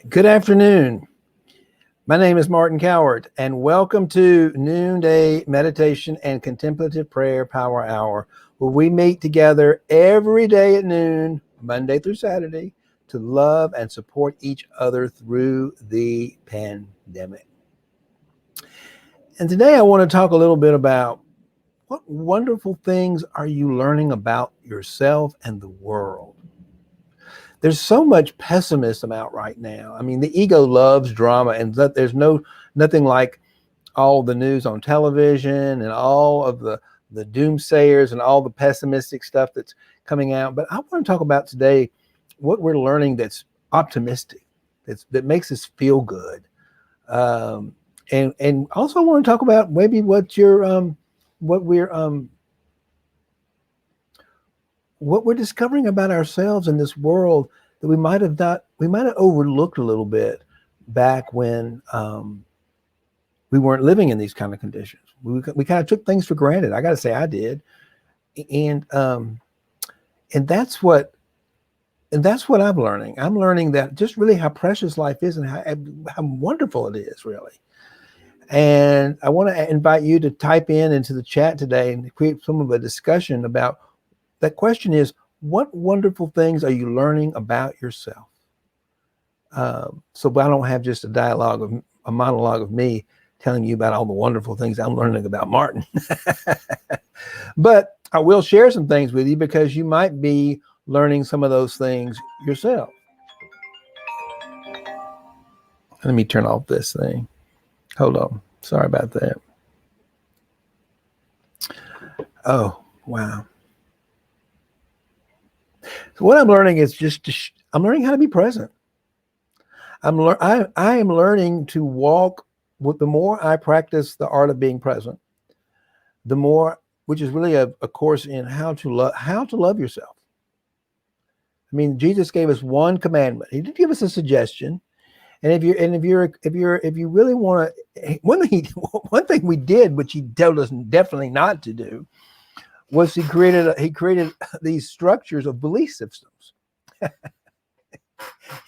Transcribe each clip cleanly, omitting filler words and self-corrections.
Good afternoon. My name is Martin Coward, and welcome to Noonday Meditation and Contemplative Prayer Power Hour, where we meet together every day at noon, Monday through Saturday, to love and support each other through the pandemic. And today I want to talk a little bit about what wonderful things are you learning about yourself and the world. There's so much pessimism out right now. I mean, the ego loves drama, and there's nothing like all the news on television and all of the doomsayers and all the pessimistic stuff that's coming out. But I want to talk about today what we're learning that's optimistic, that makes us feel good, and also I want to talk about maybe what we're discovering about ourselves in this world that we might have overlooked a little bit back when we weren't living in these kind of conditions. We kind of took things for granted. I got to say, I did, and that's what I'm learning. I'm learning that just really how precious life is and how wonderful it is, really. And I want to invite you to type into the chat today and create some of a discussion about that question is, what wonderful things are you learning about yourself? So I don't have just a monologue of me telling you about all the wonderful things I'm learning about Martin. But I will share some things with you because you might be learning some of those things yourself. Let me turn off this thing. Hold on. Sorry about that. Oh, wow. So what I'm learning is I'm learning how to be present. I am learning to walk with the more I practice the art of being present, the more, which is really a course in how to love yourself. I mean, Jesus gave us one commandment. He did give us a suggestion. And if you really want to, one thing we did, which he told us definitely not to do, was he created these structures of belief systems.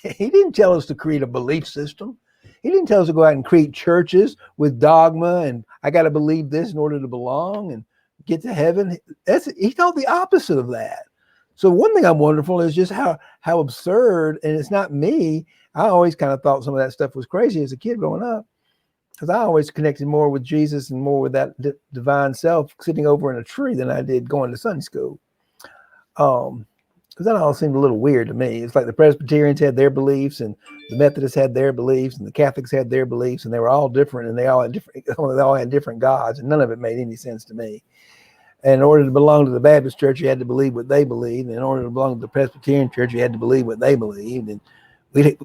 He didn't tell us to create a belief system. He didn't tell us to go out and create churches with dogma and I got to believe this in order to belong and get to heaven. He taught the opposite of that. So one thing I'm wonderful is just how absurd, and it's not me. I always kind of thought some of that stuff was crazy as a kid growing up, because I always connected more with Jesus and more with that divine self sitting over in a tree than I did going to Sunday school. Because that all seemed a little weird to me. It's like the Presbyterians had their beliefs and the Methodists had their beliefs and the Catholics had their beliefs, and they were all different, and they all had different gods, and none of it made any sense to me. And in order to belong to the Baptist church, you had to believe what they believed. And in order to belong to the Presbyterian church, you had to believe what they believed. And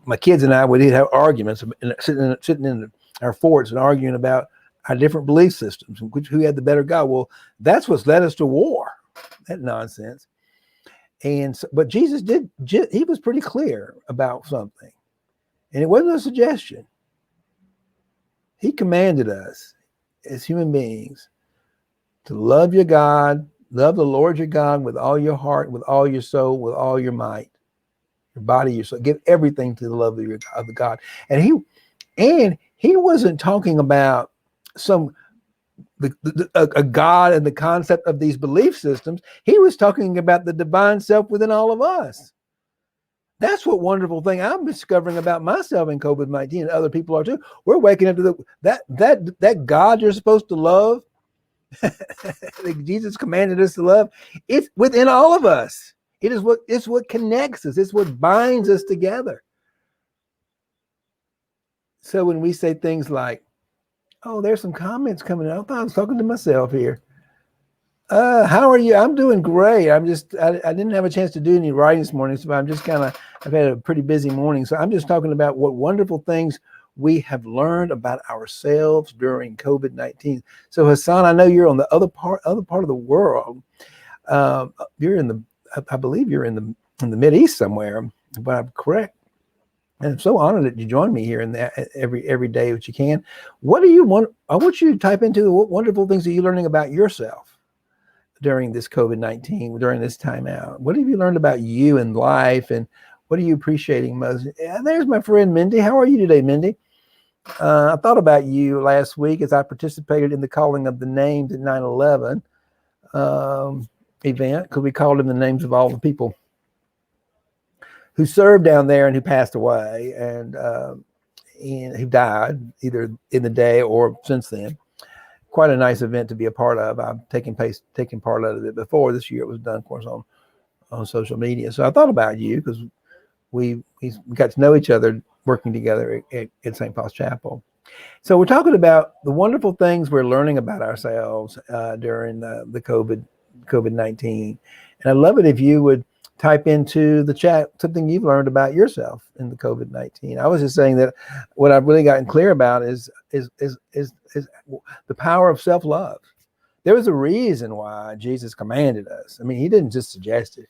my kids and I would have arguments, sitting in our forts and arguing about our different belief systems and who had the better God. Well, that's what's led us to war. That nonsense. And so, but Jesus he was pretty clear about something, and it wasn't a suggestion. He commanded us as human beings to love your God, love the Lord your God with all your heart, with all your soul, with all your might, your body, your soul. Give everything to the love of the God. And he wasn't talking about a God and the concept of these belief systems. He was talking about the divine self within all of us. That's what wonderful thing I'm discovering about myself in COVID-19, and other people are too. We're waking up to that God you're supposed to love, that Jesus commanded us to love. It's within all of us. It's what connects us. It's what binds us together. So when we say things like, oh, there's some comments coming out. I thought I was talking to myself here. How are you? I'm doing great. I didn't have a chance to do any writing this morning, so I've had a pretty busy morning. So I'm just talking about what wonderful things we have learned about ourselves during COVID-19. So Hassan, I know you're on the other part of the world. I believe you're in the Mideast somewhere, but I'm correct. And I'm so honored that you join me here in that every day that you can. What do you want? I want you to type into what wonderful things are you learning about yourself during this COVID-19, during this time out. What have you learned about you and life, and What are you appreciating most? And there's my friend Mindy. How are you today, Mindy? I thought about you last week as I participated in the calling of the names at 9/11 event, because we called in the names of all the people who served down there and who passed away and who died either in the day or since then. Quite a nice event to be a part of. I've taken part of it before. This year it was done, of course, on social media. So I thought about you because we got to know each other working together at St. Paul's Chapel. So we're talking about the wonderful things we're learning about ourselves during the COVID-19. And I'd love it if you would type into the chat something you've learned about yourself in the COVID-19. I was just saying that what I've really gotten clear about is the power of self-love. There was a reason why Jesus commanded us. I mean, he didn't just suggest it.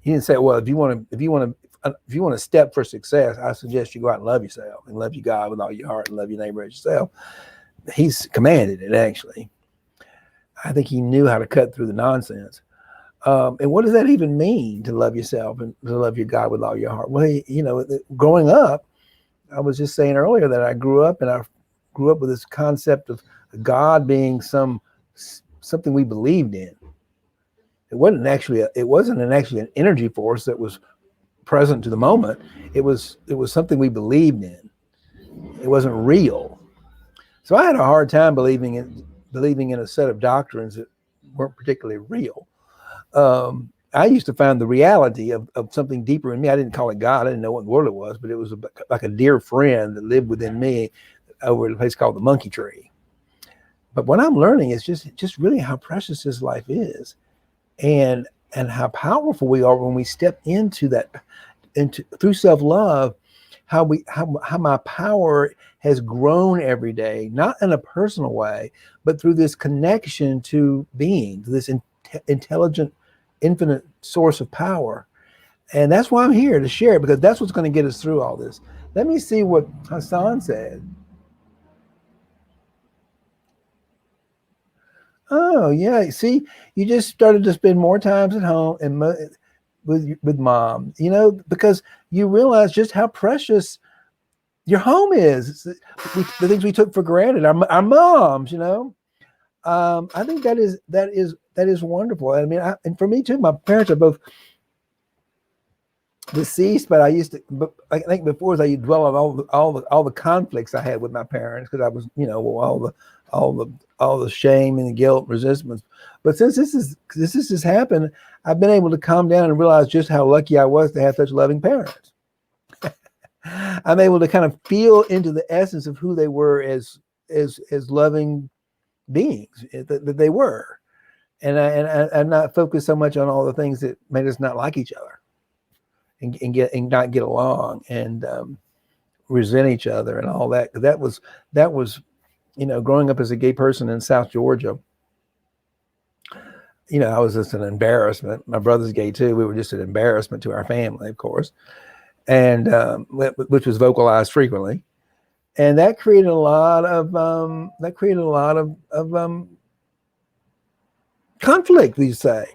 He didn't say, well, if you want to step for success, I suggest you go out and love yourself and love your God with all your heart and love your neighbor as yourself. He's commanded it, actually. I think he knew how to cut through the nonsense. And what does that even mean, to love yourself and to love your God with all your heart? Well, growing up, I was just saying earlier that I grew up with this concept of God being something we believed in. It wasn't actually an energy force that was present to the moment. It was something we believed in. It wasn't real. So I had a hard time believing in a set of doctrines that weren't particularly real. I used to find the reality of something deeper in me. I didn't call it God. I didn't know what in the world it was, but it was like a dear friend that lived within me over at a place called the Monkey Tree. But what I'm learning is just really how precious this life is, and how powerful we are when we step into that, through self-love, how my power has grown every day, not in a personal way, but through this connection to being, to this intelligent, infinite source of power. And that's why I'm here to share it, because that's what's going to get us through all this. Let me see what Hassan said. Oh, yeah. See, you just started to spend more times at home and with mom, because you realize just how precious your home is. The things we took for granted, our moms, I think that is wonderful. I mean, and for me too, my parents are both deceased, but I think before I dwell on all the conflicts I had with my parents, because I was, all the shame and the guilt, resistance. But since this has happened, I've been able to calm down and realize just how lucky I was to have such loving parents. I'm able to kind of feel into the essence of who they were as loving beings that they were, and not focus so much on all the things that made us not like each other, and not get along, and resent each other and all that. That was growing up as a gay person in South Georgia. I was just an embarrassment. My brother's gay too. We were just an embarrassment to our family, of course, and which was vocalized frequently. And that created a lot of conflict, you say,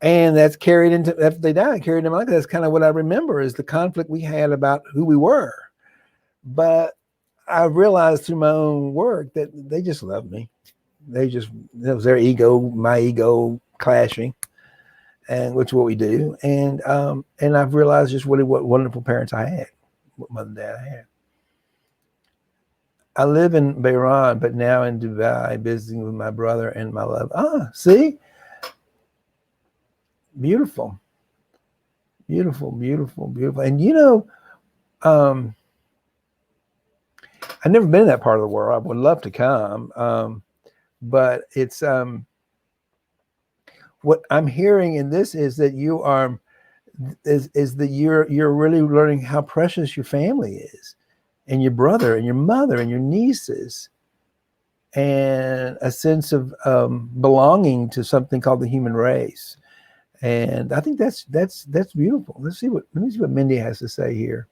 and that's carried into, after they died, carried into my life. That's kind of what I remember, is the conflict we had about who we were. But I realized through my own work that they just loved me. It was their ego, my ego clashing, and which is what we do. And I've realized just what wonderful parents I had, what mother and dad I had. I live in Bahrain, but now in Dubai, visiting with my brother and my love. See? Beautiful. Beautiful, beautiful, beautiful. And I've never been in that part of the world. I would love to come. But it's what I'm hearing in this is that you're really learning how precious your family is, and your brother and your mother and your nieces, and a sense of belonging to something called the human race. And I think that's beautiful. Let me see what Mindy has to say here.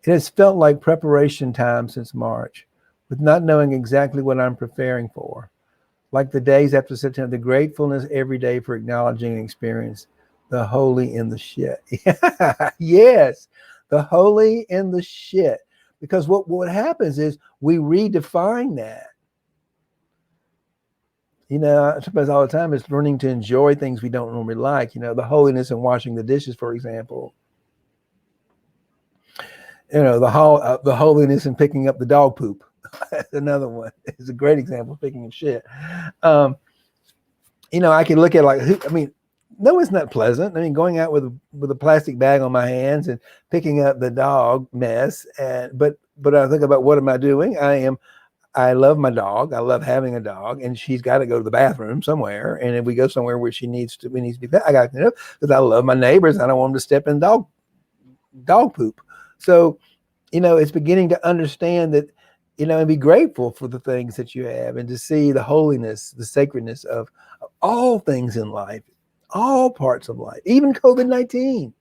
It has felt like preparation time since March, with not knowing exactly what I'm preparing for. Like the days after September, the gratefulness every day for acknowledging an experience The holy in the shit. Yes, the holy in the shit. Because what happens is we redefine that. I suppose all the time it's learning to enjoy things we don't normally like. The holiness in washing the dishes, for example. The holiness in picking up the dog poop. That's another one. It's a great example of picking up shit. I can look at no, it's not pleasant. I mean, going out with a plastic bag on my hands and picking up the dog mess. But I think about, what am I doing? I love my dog. I love having a dog, and she's got to go to the bathroom somewhere. And if we go somewhere where we need to be, I got to, because I love my neighbors. I don't want them to step in dog poop. So, it's beginning to understand that, and be grateful for the things that you have, and to see the holiness, the sacredness of all things in life, all parts of life. Even COVID-19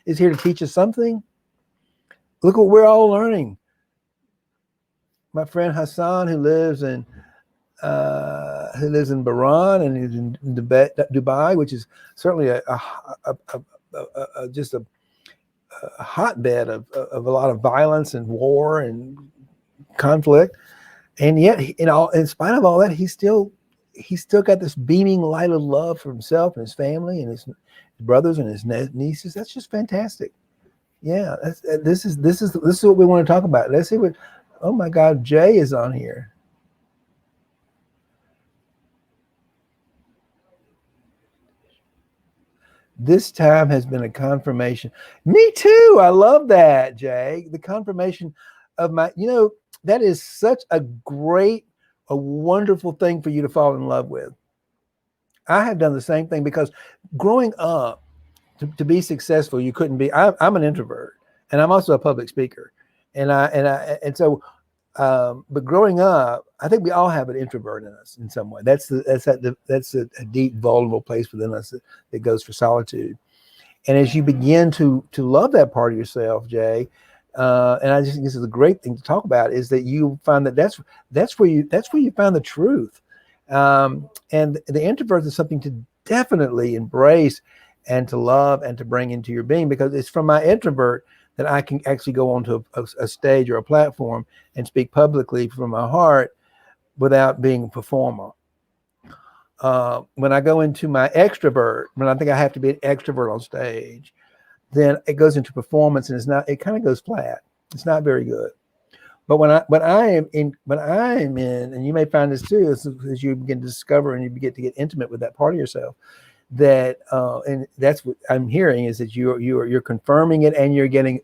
is here to teach us something. Look what we're all learning. My friend Hassan, who lives in Bahrain, and he's in Dubai, which is certainly just a hotbed of a lot of violence and war and conflict. And yet, in spite of all that, he's still got this beaming light of love for himself and his family and his brothers and his nieces. That's just fantastic. Yeah, this is what we want to talk about. Let's see what. Oh my God, Jay is on here. This time has been a confirmation. Me too. I love that, Jay. The confirmation of that is such a wonderful thing for you to fall in love with. I have done the same thing, because growing up, to be successful, you couldn't be. I'm an introvert, and I'm also a public speaker, but growing up, I think we all have an introvert in us in some way. That's a deep, vulnerable place within us that goes for solitude. And as you begin to love that part of yourself, Jay, and I just think this is a great thing to talk about, is that you find that's where you find the truth. And the introvert is something to definitely embrace and to love and to bring into your being, because it's from my introvert that I can actually go onto a stage or a platform and speak publicly from my heart without being a performer. When I go into my extrovert, when I think I have to be an extrovert on stage, then it goes into performance, and it kind of goes flat. It's not very good. But when I am in, and you may find this too, as you begin to discover and you begin to get intimate with that part of yourself, that and that's what I'm hearing, is that you're confirming it, and you're getting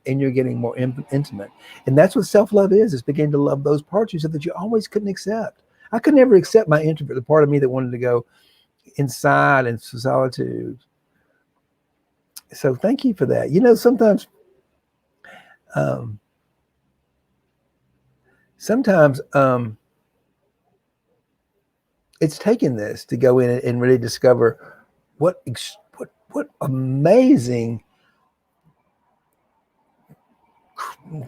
more intimate. And that's what self-love is beginning to love those parts of yourself that you always couldn't accept. I could never accept my introvert, the part of me that wanted to go inside and solitude. So thank you for that. Sometimes it's taken this to go in and really discover what amazing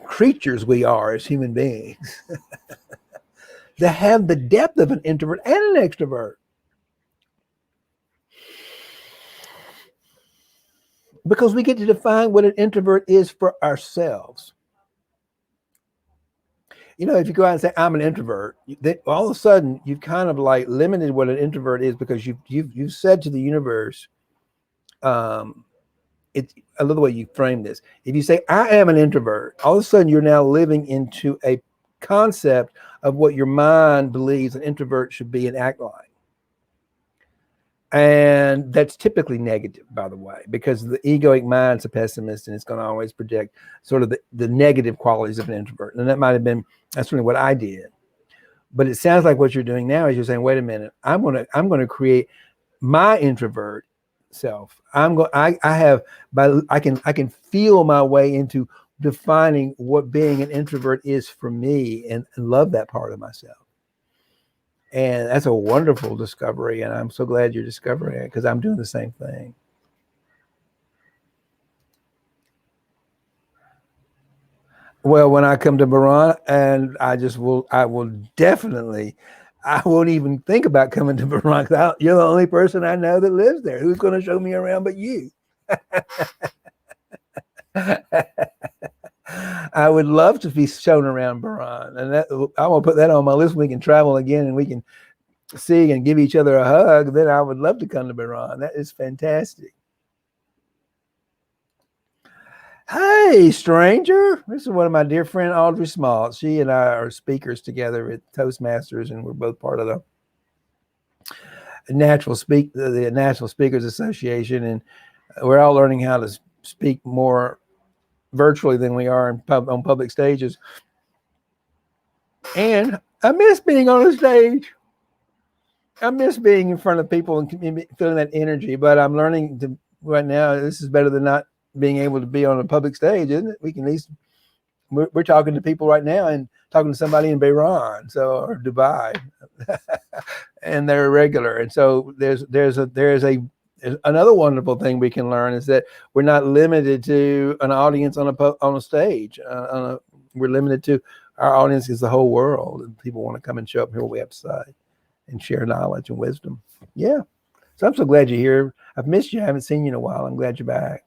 creatures we are as human beings that have the depth of an introvert and an extrovert. Because we get to define what an introvert is for ourselves. If you go out and say, I'm an introvert, then all of a sudden you've kind of like limited what an introvert is, because you've said to the universe, it's, I love the way you frame this. If you say, I am an introvert, all of a sudden you're now living into a concept of what your mind believes an introvert should be and act like. And that's typically negative, by the way, because the egoic mind's a pessimist, and it's going to always project sort of the negative qualities of an introvert. And that's really what I did. But it sounds like what you're doing now is you're saying, wait a minute, I'm going to create my introvert self. I can feel my way into defining what being an introvert is for me, and love that part of myself. And that's a wonderful discovery, and I'm so glad you're discovering it, because I'm doing the same thing. Well, when I come to Bahrain, and I won't even think about coming to Bahrain. You're the only person I know that lives there. Who's going to show me around but you? I would love to be shown around Bahrain, and I will put that on my list. We can travel again, and we can see and give each other a hug. Then I would love to come to Bahrain. That is fantastic. Hey, stranger! This is one of my dear friend Audrey Small. She and I are speakers together at Toastmasters, and we're both part of the Natural Speakers Association, and we're all learning how to speak more virtually than we are on public stages. And I miss being on a stage. I miss being in front of people and feeling that energy. But I'm learning to right now. This is better than not being able to be on a public stage, isn't it? We can at least we're talking to people right now and talking to somebody in Bahrain, or Dubai, and they're regular. And so there's another wonderful thing we can learn is that we're not limited to an audience on a stage. We're limited to our audience is the whole world, and people want to come and show up and hear what we have to say and share knowledge and wisdom. Yeah. So I'm so glad you're here. I've missed you. I haven't seen you in a while. I'm glad you're back.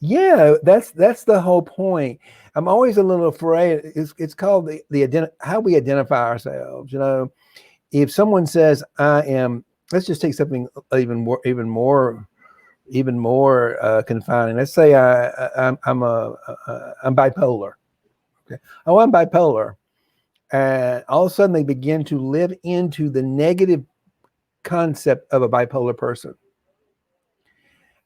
Yeah, that's the whole point. I'm always a little afraid. It's called how we identify ourselves. If someone says I am, let's just take something even more confining. Let's say I'm bipolar. Okay. Oh, I'm bipolar. And all of a sudden they begin to live into the negative concept of a bipolar person.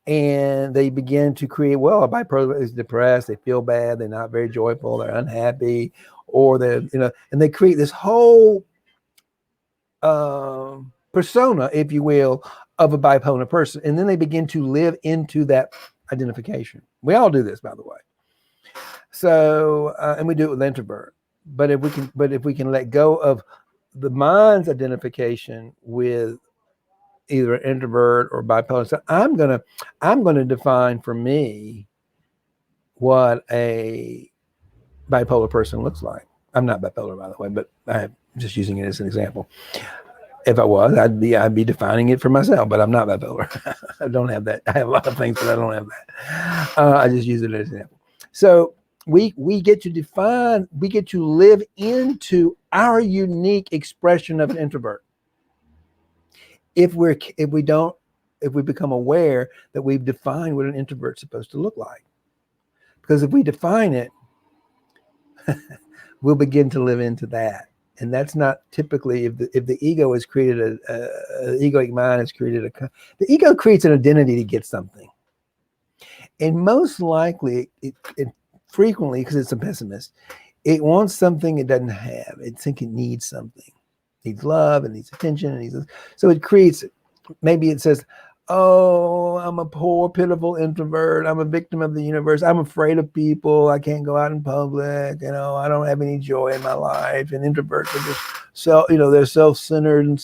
And they begin to create, a bipolar is depressed, they feel bad, they're not very joyful, they're unhappy, or and they create this whole persona, if you will, of a bipolar person. And then they begin to live into that identification. We all do this, by the way. So, and we do it with introvert. But if we can let go of the mind's identification with either an introvert or bipolar, so I'm gonna define for me what a bipolar person looks like. I'm not bipolar, by the way, but I'm just using it as an example. If I was, I'd be defining it for myself, but I'm not bipolar. I don't have that. I have a lot of things, but I don't have that. I just use it as an example. So we get to live into our unique expression of an introvert. If we become aware that we've defined what an introvert's supposed to look like. Because if we define it, we'll begin to live into that. And that's not typically, if the ego has created an egoic mind has created the ego creates an identity to get something. And most likely, it frequently, because it's a pessimist, it wants something it doesn't have. It thinks it needs something. It needs love, it needs attention, so it creates, maybe it says, oh, I'm a poor, pitiful introvert. I'm a victim of the universe. I'm afraid of people. I can't go out in public. I don't have any joy in my life. And introverts are just they're self-centered and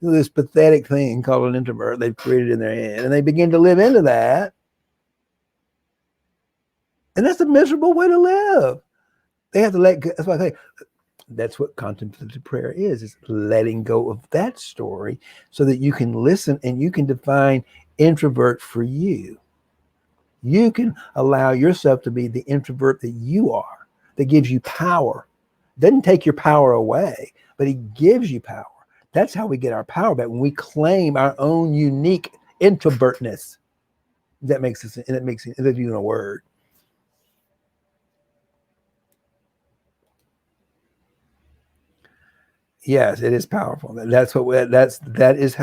this pathetic thing called an introvert they've created in their head. And they begin to live into that. And that's a miserable way to live. They have to let go. That's why I say, that's what contemplative prayer is letting go of that story so that you can listen and you can define introvert for you. You can allow yourself to be the introvert that you are, that gives you power. Doesn't take your power away, but it gives you power. That's how we get our power back, when we claim our own unique introvertness. That makes sense, and it makes it even a word. Yes, it is powerful. That is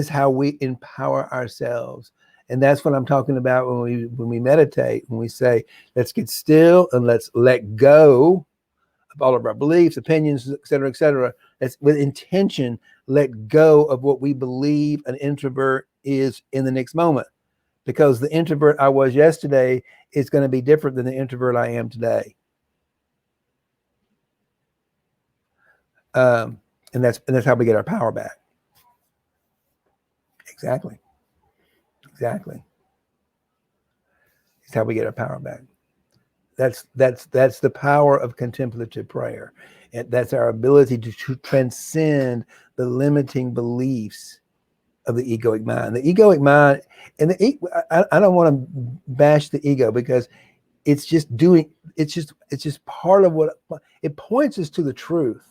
how we empower ourselves. And that's what I'm talking about when we meditate, when we say, let's get still and let's let go of all of our beliefs, opinions, et cetera, et cetera. That's with intention, let go of what we believe an introvert is in the next moment. Because the introvert I was yesterday is going to be different than the introvert I am today. And that's how we get our power back. Exactly. It's how we get our power back. That's the power of contemplative prayer. And that's our ability to transcend the limiting beliefs of the egoic mind. The egoic mind, and I don't want to bash the ego because it's just part of what it points us to the truth.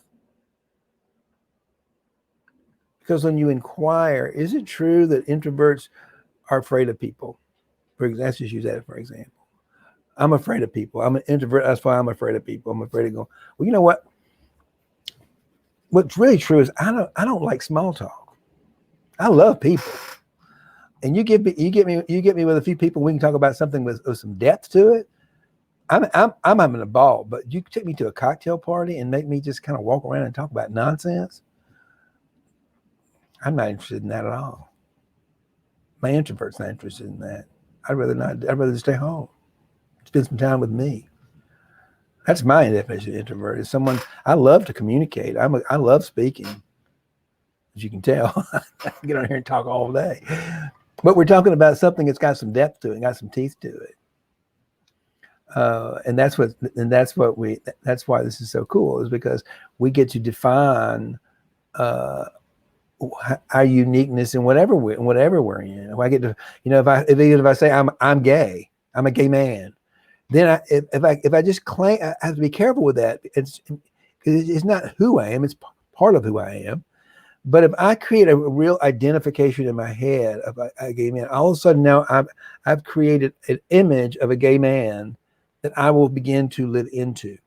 Because when you inquire, is it true that introverts are afraid of people? For example, let's just use that for example. I'm afraid of people. I'm an introvert. That's why I'm afraid of people. I'm afraid of going, well, you know what? What's really true is I don't like small talk. I love people. And you get me with a few people, we can talk about something with some depth to it. I'm having a ball, but you take me to a cocktail party and make me just kind of walk around and talk about nonsense. I'm not interested in that at all. My introvert's not interested in that. I'd rather stay home, spend some time with me. That's my definition of introvert. Is someone I love to communicate. I love speaking, as you can tell. I can get on here and talk all day. But we're talking about something that's got some depth to it, got some teeth to it. And that's why this is so cool, is because we get to define our uniqueness in whatever we're in. If I get to, if I say I'm gay, I'm a gay man, then if I just claim, I have to be careful with that. It's not who I am; it's part of who I am. But if I create a real identification in my head of a gay man, all of a sudden now I've created an image of a gay man that I will begin to live into.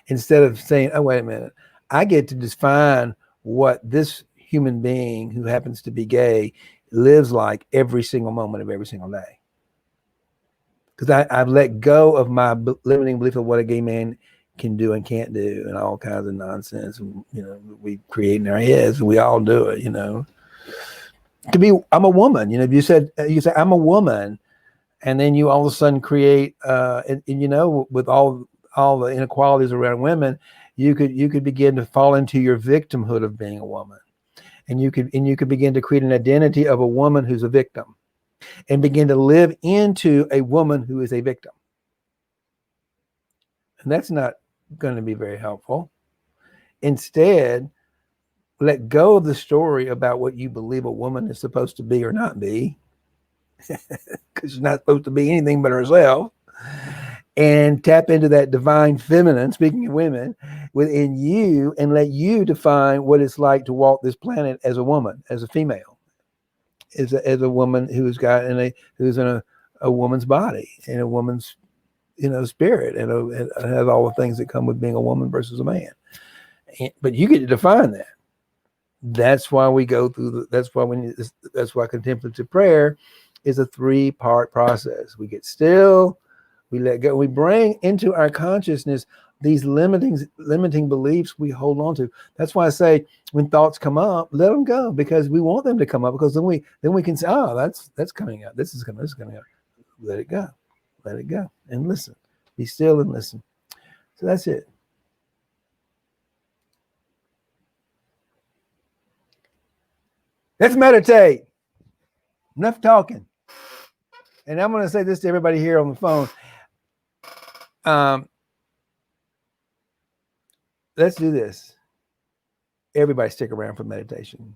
Instead of saying, oh, wait a minute, I get to define what this human being who happens to be gay lives like every single moment of every single day. Because I've let go of my limiting belief of what a gay man can do and can't do, and all kinds of nonsense, we create in our heads. We all do it, I'm a woman. If you say I'm a woman, and then you all of a sudden create, with all the inequalities around women, you could begin to fall into your victimhood of being a woman, and you could begin to create an identity of a woman who's a victim, and begin to live into a woman who is a victim. And that's not going to be very helpful. Instead, let go of the story about what you believe a woman is supposed to be or not be, because she's not supposed to be anything but herself, and tap into that divine feminine, speaking of women, within you, and let you define what it's like to walk this planet as a woman, as a female, as a woman who's in a woman's body, in a woman's spirit, and has all the things that come with being a woman versus a man. But you get to define that. That's why we go through that's why contemplative prayer is a 3-part process. We get still, we let go, we bring into our consciousness these limiting beliefs we hold on to. That's why I say when thoughts come up, let them go, because we want them to come up, because then we can say, oh, that's coming up. This is coming up. Let it go. Let it go and listen. Be still and listen. So that's it. Let's meditate. Enough talking. And I'm going to say this to everybody here on the phone. Let's do this. Everybody stick around for meditation,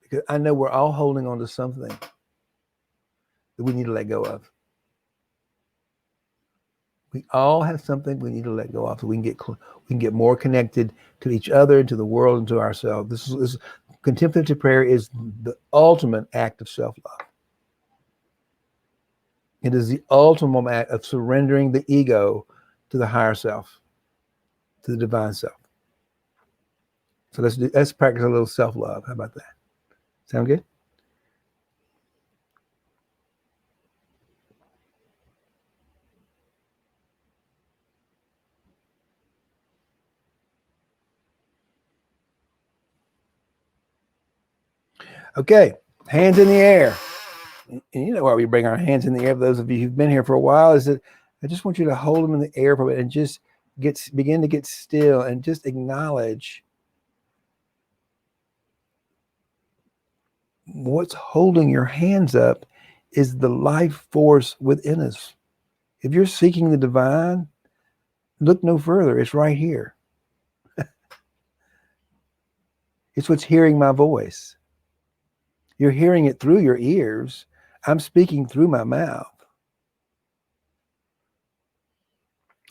because I know we're all holding on to something that we need to let go of. We all have something we need to let go of, so we can get more connected to each other, to the world, and to ourselves. This contemplative prayer is the ultimate act of self-love. It is the ultimate act of surrendering the ego to the higher self, to the divine self. So let's practice a little self-love. How about that? Sound good? Okay, hands in the air. And you know why we bring our hands in the air, for those of you who've been here for a while, is that I just want you to hold them in the air for a bit and just begin to get still and just acknowledge what's holding your hands up is the life force within us. If you're seeking the divine, look no further. It's right here. It's what's hearing my voice. You're hearing it through your ears. I'm speaking through my mouth.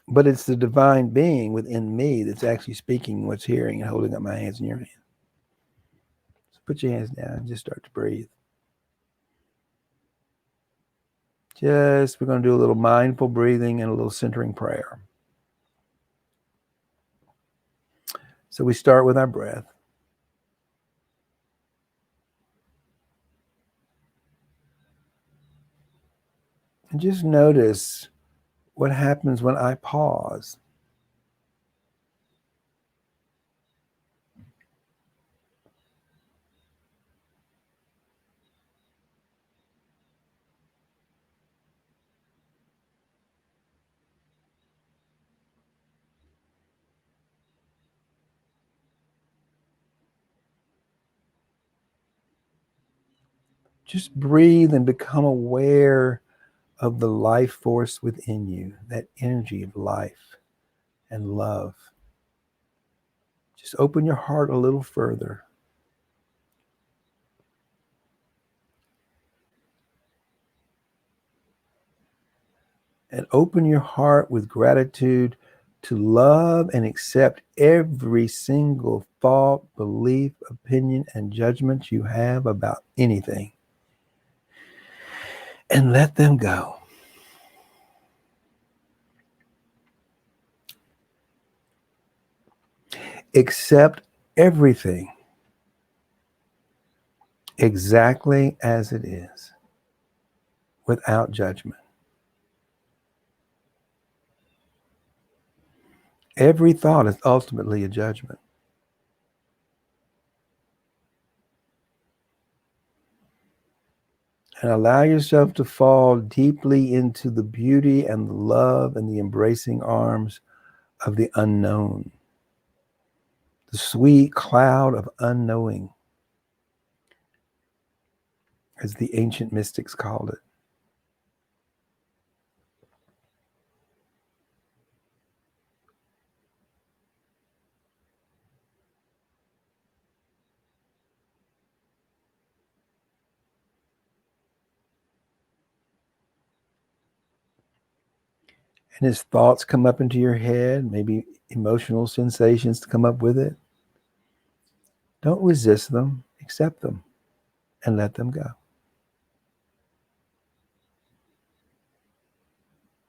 But it's the divine being within me that's actually speaking what's hearing and holding up my hands in your hand. So put your hands down and just start to breathe. We're going to do a little mindful breathing and a little centering prayer. So we start with our breath. And just notice what happens when I pause. Just breathe and become aware of the life force within you, that energy of life and love. Just open your heart a little further. And open your heart with gratitude to love and accept every single thought, belief, opinion, and judgment you have about anything. And let them go. Accept everything exactly as it is, without judgment. Every thought is ultimately a judgment. And allow yourself to fall deeply into the beauty and the love and the embracing arms of the unknown, the sweet cloud of unknowing, as the ancient mystics called it. And as thoughts come up into your head, maybe emotional sensations to come up with it, don't resist them, accept them, and let them go.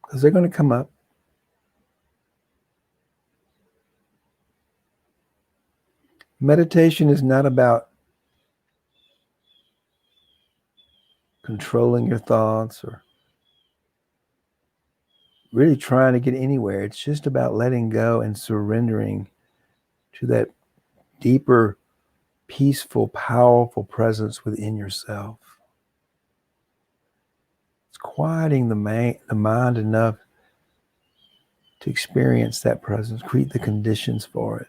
Because they're going to come up. Meditation is not about controlling your thoughts or really trying to get anywhere. It's just about letting go and surrendering to that deeper, peaceful, powerful presence within yourself. It's quieting the mind enough to experience that presence, create the conditions for it.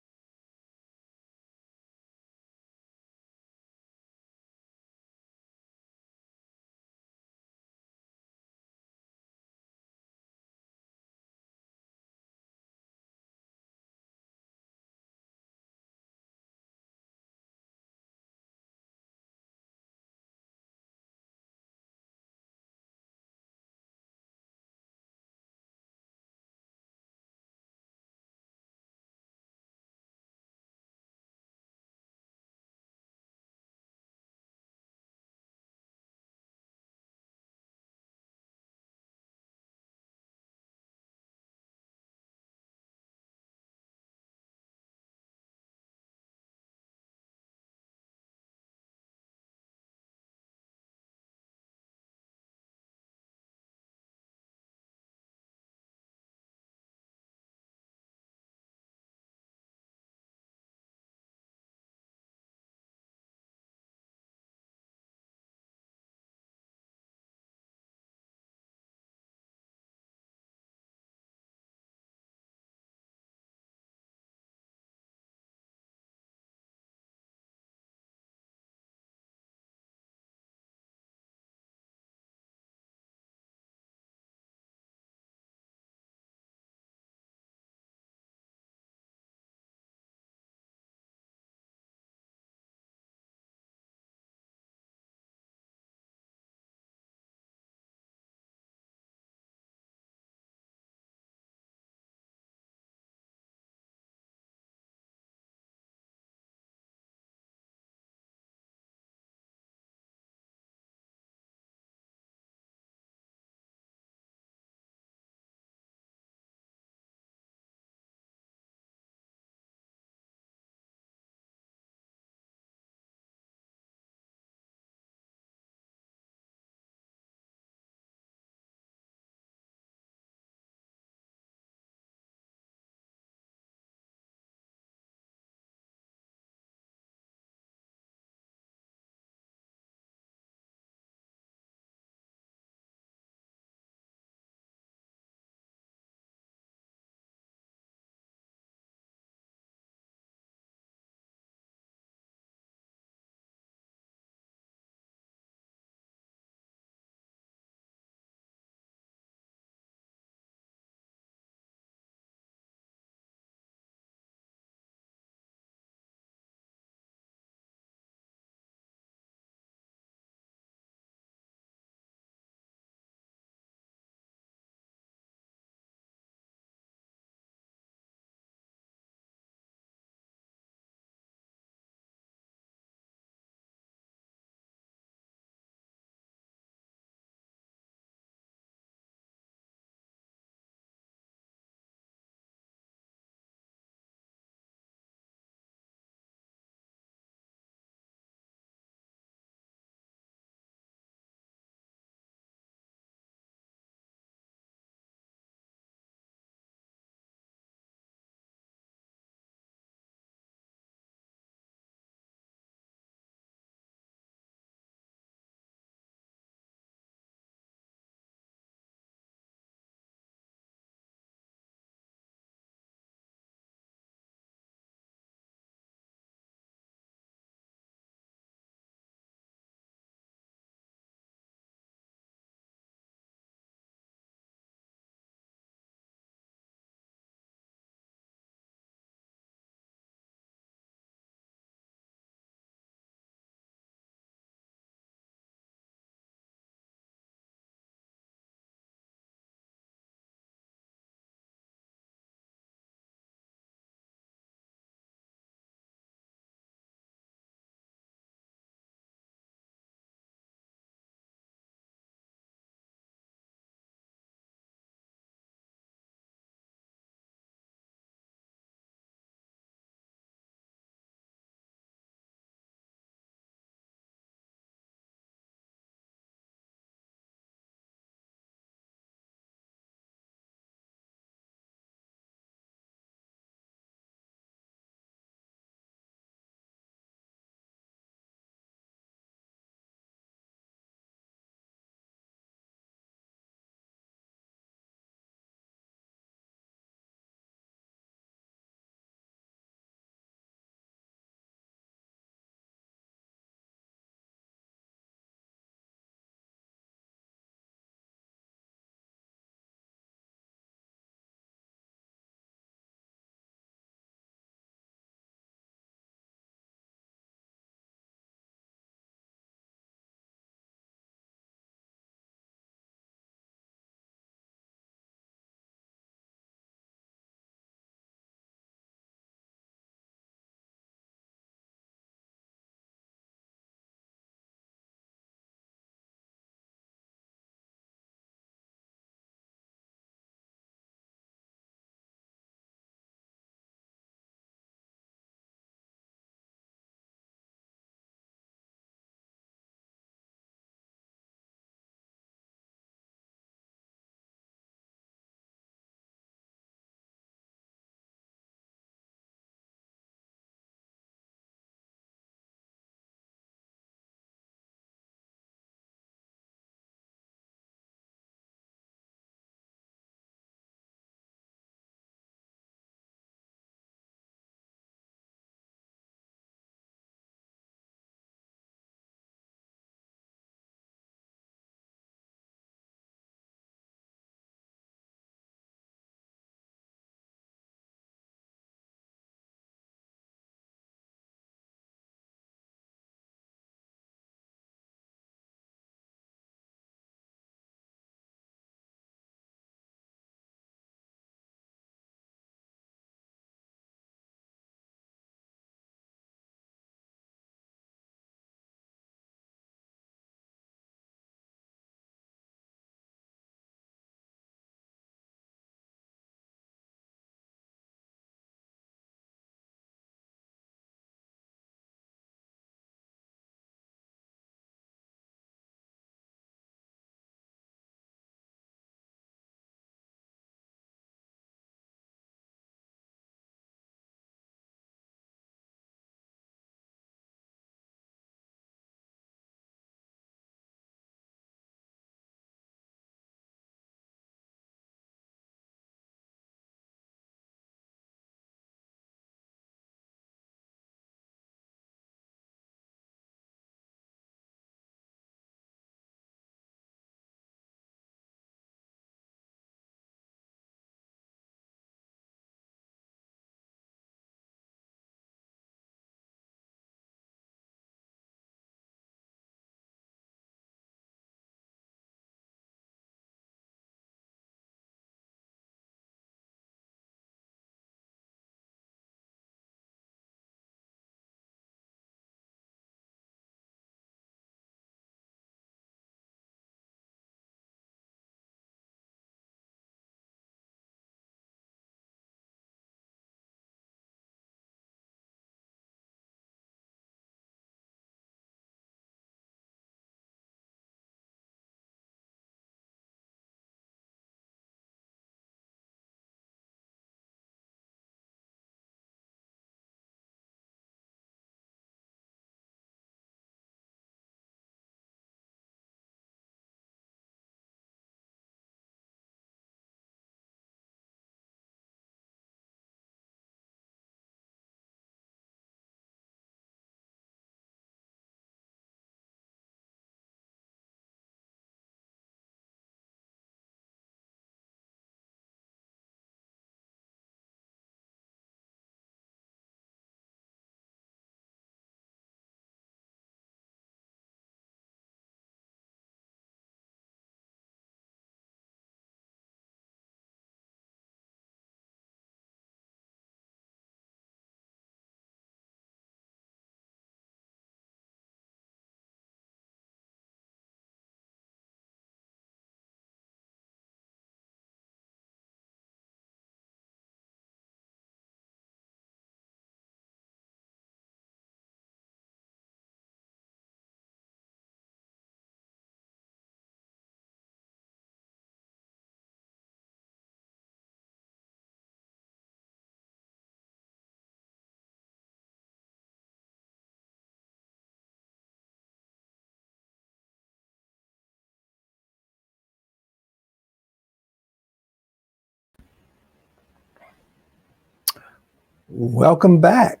Welcome back.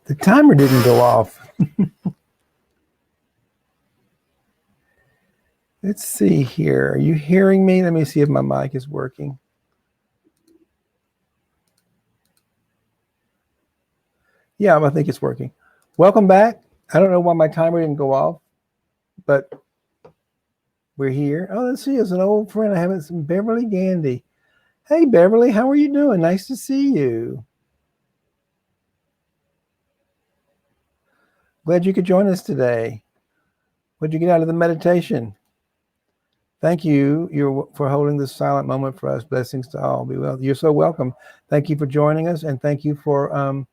The timer didn't go off. Let's see here. Are you hearing me? Let me see if my mic is working. Yeah, I think it's working. Welcome back. I don't know why my timer didn't go off, but we're here. Oh, let's see. It's an old friend. I haven't seen, Beverly Gandy. Hey, Beverly, how are you doing? Nice to see you. Glad you could join us today. What did you get out of the meditation? Thank you for holding this silent moment for us. Blessings to all. Be well. You're so welcome. Thank you for joining us, and thank you for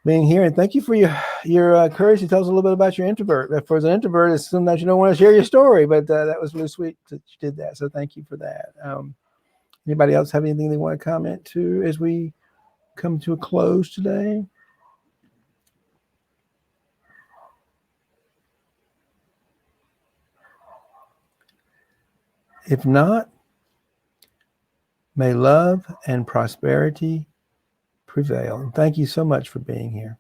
being here. And thank you for your courage to tell us a little bit about your introvert. For an introvert, it's sometimes you don't want to share your story, but that was really sweet that you did that. So thank you for that. Anybody else have anything they want to comment to as we come to a close today? If not, may love and prosperity prevail. And thank you so much for being here.